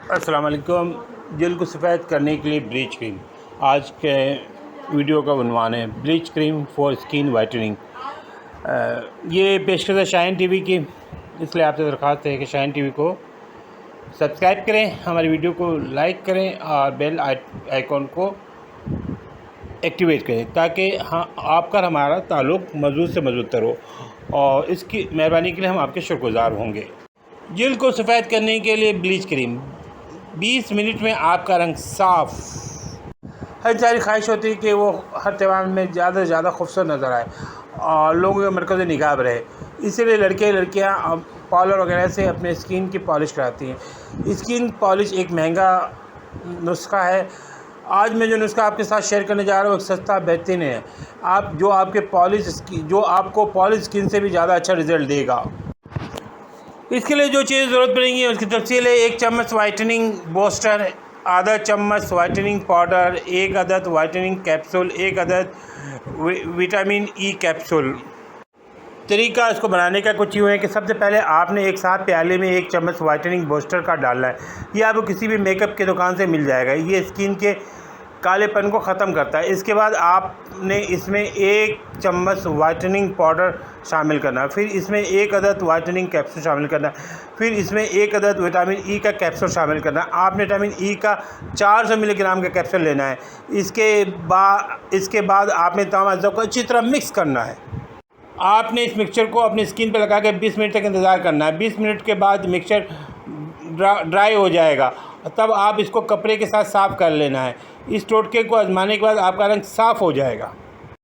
अस्सलाम वालेकुम। जल्द को सफ़ेद करने के लिए ब्लीच क्रीम। आज के वीडियो का उन्वान है bleach cream for skin whitening. ये पेशकश है शाइन टीवी की, इसलिए आपसे दरख्वास्त है कि शाइन टीवी को सब्सक्राइब करें, हमारी वीडियो को लाइक करें और बेल आइकॉन को एक्टिवेट करें ताकि आपका हमारा ताल्लुक़ मज़बूत से मज़बूत हो, और इसकी मेहरबानी के लिए हम आपके शुक्रगुज़ार होंगे। जल्द को सफ़ेद करने के लिए ब्लीच क्रीम 20 मिनट में आपका रंग साफ़। हर सारी ख्वाहिश होती है कि वो हर त्यौहार में ज़्यादा से ज़्यादा खूबसूरत नज़र आए और लोगों के मरकज़ निगाह रहे। इसीलिए लड़के लड़कियां पार्लर वगैरह से अपने स्किन की पॉलिश कराती हैं। स्किन पॉलिश एक महंगा नुस्खा है। आज मैं जो नुस्खा आपके साथ शेयर करने जा रहा हूँ एक सस्ता बेहतरीन है, जो आपको पॉलिश स्किन से भी ज़्यादा अच्छा रिज़ल्ट देगा। इसके लिए जो चीज़ ज़रूरत पड़ेंगी उसकी तफसील है। 1 चम्मच वाइटनिंग बूस्टर, आधा चम्मच वाइटनिंग पाउडर, 1 अदद वाइटनिंग कैप्सूल, 1 अदद विटामिन ई कैप्सूल। तरीका इसको बनाने का कुछ यूँ है कि सबसे पहले आपने एक साथ प्याले में 1 चम्मच वाइटनिंग बूस्टर का डालना है। ये आपको किसी भी मेकअप की दुकान से मिल जाएगा। ये स्किन के कालेपन को ख़त्म करता है। इसके बाद आपने इसमें 1 चम्मच वाइटनिंग पाउडर शामिल करना है, फिर इसमें 1 अदद वाइटनिंग कैप्सूल शामिल करना है, फिर इसमें 1 अदद विटामिन ई का कैप्सूल शामिल करना है। आपने विटामिन ई का 400 मिलीग्राम का कैप्सूल लेना है। इसके बाद आपने तमाम अज़्ज़ा को अच्छी तरह मिक्स करना है। आपने इस मिक्सचर को अपनी स्किन पर लगा के 20 मिनट तक इंतज़ार करना है। 20 मिनट के बाद मिक्सचर ड्राई हो जाएगा, तब आप इसको कपड़े के साथ साफ़ कर लेना है। इस टोटके को आजमाने के बाद आपका रंग साफ़ हो जाएगा।